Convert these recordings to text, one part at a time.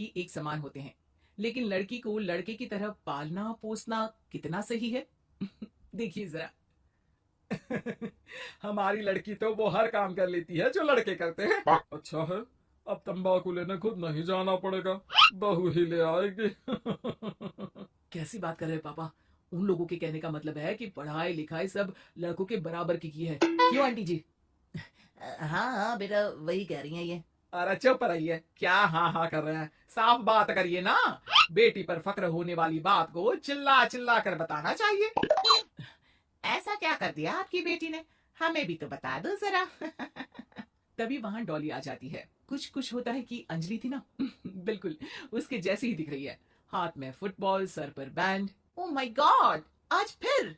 लड़की एक समान होते हैं, लेकिन लड़की को लड़के की तरह पालना पोसना कितना सही है? देखिए जरा। हमारी लड़की तो वो हर काम कर लेती है जो लड़के करते हैं। अच्छा है, अब तंबाकू लेने खुद नहीं जाना पड़ेगा, बहू ही ले आएगी। कैसी बात कर रहे हैं पापा? उन लोगों के कहने का मतलब है कि पढ़ाई लिखाई सब लड़कों के बराबर की है, क्यों आंटी जी? हाँ हाँ बेटा, वही कह रही हैं ये। अरे चुप रहिए, क्या हाँ हाँ कर रहे हैं? साफ बात करिए ना। बेटी पर फक्र होने वाली बात को चिल्ला चिल्ला कर बताना चाहिए। ऐसा क्या कर दिया आपकी बेटी ने? हमें भी तो बता दो जरा। तभी वहां डॉली आ जाती है। कुछ कुछ होता है कि अंजलि थी ना, बिल्कुल उसके जैसी ही दिख रही है। हाथ में फुटबॉल, सर पर बैंड। ओ माय गॉड, आज फिर?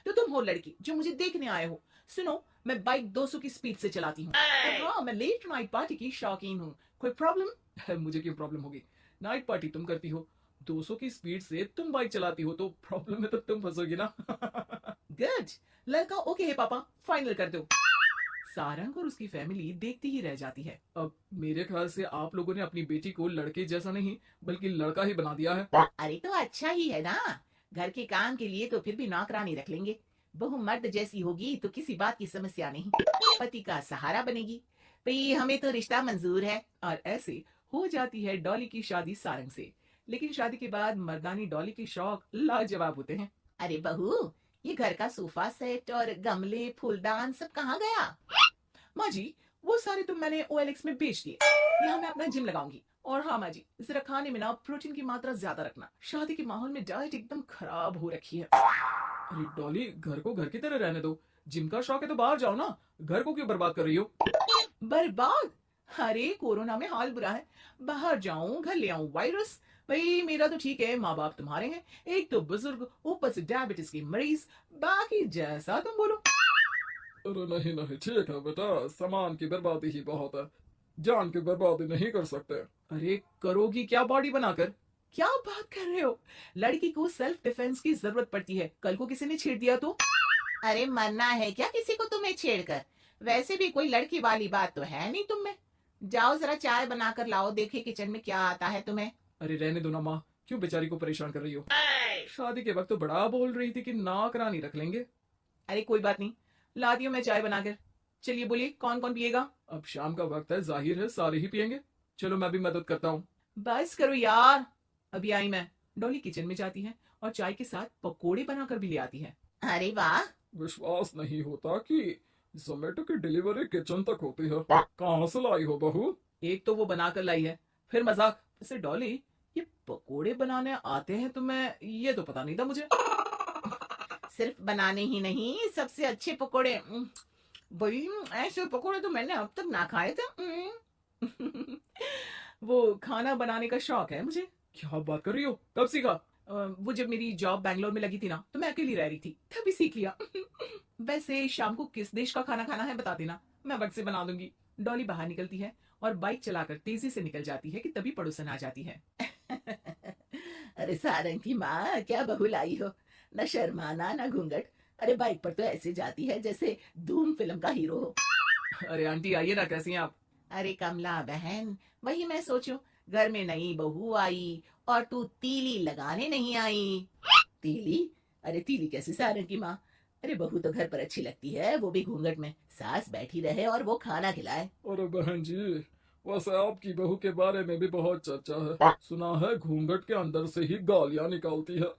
तो तुम हो लड़की जो मुझे देखने आए हो। सुनो, मैं बाइक 200 की स्पीड से चलाती हूँ। और हाँ, मैं लेट नाइट पार्टी की शौकीन हूँ। कोई प्रॉब्लम? मुझे क्यों प्रॉब्लम होगी? नाइट पार्टी तुम करती हो, 200 की स्पीड से तुम बाइक चलाती हो, तो प्रॉब्लम में तो तुम फंसोगी ना। गुड, लड़का ओके है पापा, फाइनल कर दो। सारंग और उसकी फैमिली देखती ही रह जाती है। अब मेरे ख्याल से आप लोगों ने अपनी बेटी को लड़के जैसा नहीं बल्कि लड़का ही बना दिया है। अरे तो अच्छा ही है ना, घर के काम के लिए तो फिर भी नौकरानी रख लेंगे। बहू मर्द जैसी होगी तो किसी बात की समस्या नहीं, पति का सहारा बनेगी। भाई हमें तो रिश्ता मंजूर है। और ऐसे हो जाती है डॉली की शादी सारंग से। लेकिन शादी के बाद मर्दानी डॉली के शौक लाजवाब होते हैं। अरे बहू, ये घर का सोफा सेट और गमले फूलदान सब कहाँ गया? माँ जी, वो सारे तो मैंने OLX में बेच दिए। यहाँ मैं अपना जिम लगाऊंगी। और हाँ माँ जी, जरा खाने में ना प्रोटीन की मात्रा ज्यादा रखना। शादी के माहौल में डाइट एकदम खराब हो रखी है। अरे डॉली, घर को घर की तरह रहने दो। जिम का शौक है तो बाहर जाओ ना, घर को क्यों बर्बाद कर रही हो? बर्बाद? अरे कोरोना में हाल बुरा है। बाहर जाऊं घर ले आऊं वायरस। भाई मेरा तो ठीक है, माँ बाप तुम्हारे हैं। एक तो बुजुर्ग, ऊपर से डायबिटीज की मरीज। बाकी जैसा तुम बोलो। अरे नहीं नहीं, ठीक है बेटा, सामान की बर्बादी ही बहुत है, जान की बर्बादी नहीं कर सकते। अरे करोगी क्या बॉडी बनाकर? क्या बात कर रहे हो? लड़की को सेल्फ डिफेंस की जरूरत पड़ती है, कल को किसी ने छेड़ दिया तो? अरे मरना है क्या किसी को तुम्हें छेड़कर? वैसे भी कोई लड़की वाली बात तो है नहीं तुम में। जाओ जरा चाय बनाकर लाओ, देखे किचन में क्या आता है तुम्हें। अरे रहने दो ना माँ, क्यों बेचारी को परेशान कर रही हो? शादी के वक्त तो बड़ा बोल रही थी कि नाक रानी रख लेंगे। अरे कोई बात नहीं, ला दियो मैं चाय बनाकर। चलिए बोलिए, कौन कौन पिएगा? अब शाम का वक्त है, जाहिर है सारे ही पियेंगे। चलो मैं भी मदद करता हूँ। बस करो यार, अभी आई मैं। डॉली किचन में जाती है और चाय के साथ पकोड़े बनाकर भी ले आती है। अरे वाह। विश्वास नहीं होता कि जोमेटो की डिलीवरी किचन तक होती है। कहाँ से लाई हो बहू? एक तो वो बनाकर लाई है, फिर मजाक। वैसे डॉली, ये पकोड़े बनाने आते हैं तुम्हें? ये तो पता नहीं था मुझे। सिर्फ बनाने ही नहीं, सबसे अच्छे पकोड़े। भाई ऐसे पकोड़े तो मैंने अब तक ना खाए थे। वो खाना बनाने का शौक है मुझे। क्या बात कर रही हो, कब सीखा? वो जब मेरी जॉब बैंगलोर में लगी थी ना, तो मैं अकेली रह रही थी, तभी सीख लिया। वैसे शाम को किस देश का खाना खाना है बता देना, मैं वक्त से बना दूंगी। डॉली बाहर निकलती है और बाइक चलाकर तेजी से निकल जाती है कि तभी पड़ोसन आ जाती है। अरे सारंग की माँ, क्या बहू लाई हो, न शर्माना न घूंघट। अरे बाइक पर तो ऐसे जाती है जैसे धूम फिल्म का हीरो हो। अरे आंटी आइए ना, कैसी हैं आप? अरे कमला बहन, वही मैं सोचूं, घर में नई बहू आई और तू तीली लगाने नहीं आई। तीली? अरे तीली कैसे सारंग की माँ? अरे बहू तो घर पर अच्छी लगती है, वो भी घूंघट में, सास बैठी रहे और वो खाना खिलाए। अरे बहन जी, वैसे आपकी बहू के बारे में भी बहुत चर्चा है, सुना है घूंघट के अंदर से ही गालियां निकालती है।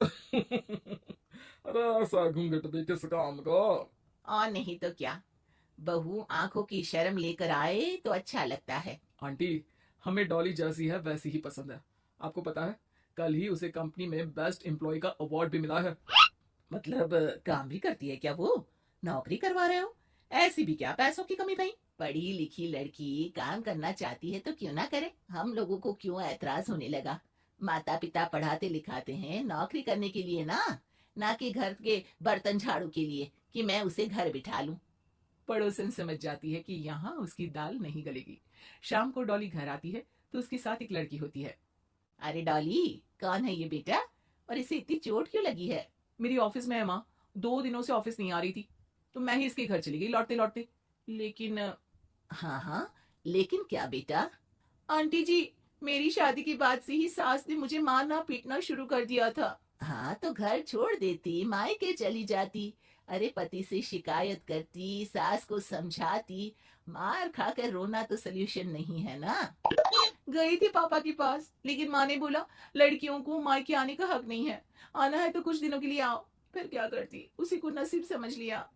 अरे ऐसा घूंघट भी किस काम का? और नहीं तो क्या, बहू आंखों की शर्म लेकर आए तो अच्छा लगता है। आंटी, हमें डॉली जैसी है वैसी ही पसंद है। आपको पता है, कल ही उसे कंपनी में बेस्ट एम्प्लॉय का अवार्ड भी मिला है। मतलब काम भी करती है क्या वो? नौकरी करवा रहे हो? ऐसी भी क्या पैसों की कमी भाई? पढ़ी लिखी लड़की काम करना चाहती है तो क्यों ना करे, हम लोगों को क्यों ऐतराज होने लगा? माता पिता पढ़ाते लिखाते हैं नौकरी करने के लिए ना, ना कि घर के बर्तन झाड़ू के लिए कि मैं उसे घर बिठा लूं। पड़ोसन समझ जाती है कि यहाँ उसकी दाल नहीं गलेगी। शाम को डॉली घर आती है तो उसके साथ एक लड़की होती है। अरे डॉली, कौन है ये बेटा, और इसे इतनी चोट क्यों लगी है? मेरी ऑफिस में है माँ, 2 दिनों से ऑफिस नहीं आ रही थी, तो मैं ही इसके घर चली गई लौटते लौटते। लेकिन हाँ हाँ, लेकिन क्या बेटा? आंटी जी, मेरी शादी के बाद से ही सास ने मुझे मारना पीटना शुरू कर दिया था। हाँ तो घर छोड़ देती, मायके चली जाती। अरे पति से शिकायत करती, सास को समझाती। मार खाकर रोना तो सल्यूशन नहीं है ना। गई थी पापा के पास, लेकिन माँ ने बोला लड़कियों को मायके आने का हक नहीं है, आना है तो कुछ दिनों के लिए आओ। फिर क्या करती, उसी को नसीब समझ लिया।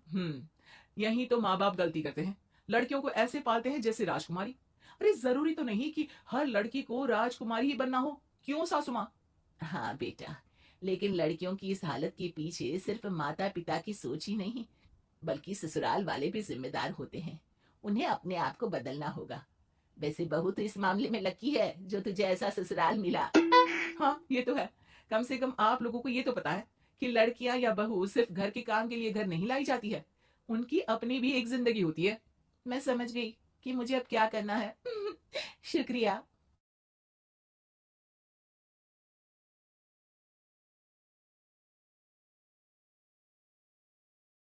यही तो माँ बाप गलती करते हैं, लड़कियों को ऐसे पालते हैं जैसे राजकुमारी। अरे जरूरी तो नहीं कि हर लड़की को राजकुमारी ही बनना हो, क्यों सासू माँ? हाँ बेटा, लेकिन लड़कियों की इस हालत के पीछे सिर्फ माता पिता की सोच ही नहीं, बल्कि ससुराल वाले भी जिम्मेदार होते हैं। उन्हें अपने आप को बदलना होगा। वैसे बहू तो इस मामले में लकी है जो तुझे ऐसा ससुराल मिला। हाँ ये तो है, कम से कम आप लोगों को ये तो पता है कि लड़कियां या बहू सिर्फ घर के काम के लिए घर नहीं लाई जाती है, उनकी अपनी भी एक जिंदगी होती है। मैं समझ गई कि मुझे अब क्या करना है। शुक्रिया।